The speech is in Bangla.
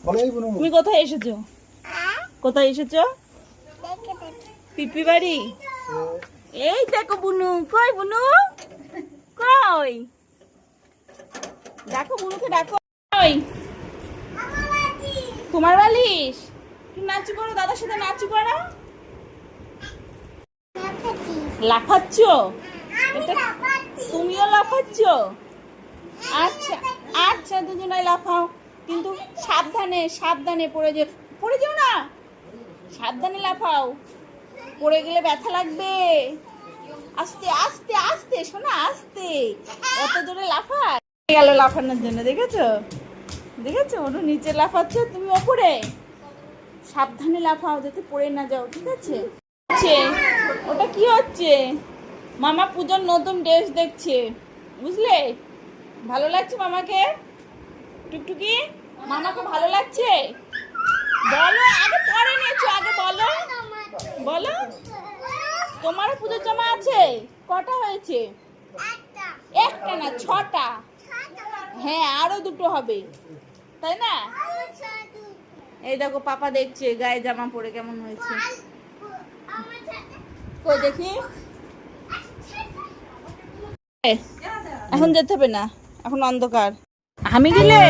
তুমি কোথায় এসেছো? কোথায় এসেছো? পিপি বাড়ি। এই দেখো বুনু, কই বুনু, কই দেখো বুনুকে ডাকো। কই তোমার বালিশ? তুমি নাচু করো, দাদার সাথে নাচু করো। লাফাচ্ছ? তুমিও লাফাচ্ছ? আচ্ছা আচ্ছা, দুজনাই লাফাও, কিন্তু সাবধানে সাবধানে, পড়ে যেও না, সাবধানে লাফাও, পড়ে গেলে ব্যথা লাগবে। আস্তে আস্তে আস্তে শোনা, আস্তে, এত জোরে লাফায় গেল লাফানোর জন্য। দেখেছো দেখেছো, ওটা নিচে লাফাচ্ছে, তুমি ওপরে। সাবধানে লাফাও যাতে পড়ে না যাও, ঠিক আছে? ওটা কি হচ্ছে? মামা পূজার নতুন ড্রেস দেখছে, বুঝলে? ভালো লাগছে মামাকে? টুকটুকি, মামাকে ভালো লাগছে? বলো, আগে পরে নিয়েছো, আগে বলো, বলো। তোমারও পুজোর জামা আছে? কটা হয়েছে? একটা না, 6টা। হ্যাঁ, আরো 2টো হবে, তাই না? এই দেখো পাপা দেখছে গায়ে জামা পরে কেমন হয়েছে। কই দেখি। এখন যেতে হবে না, এখন অন্ধকার। আমি গেলে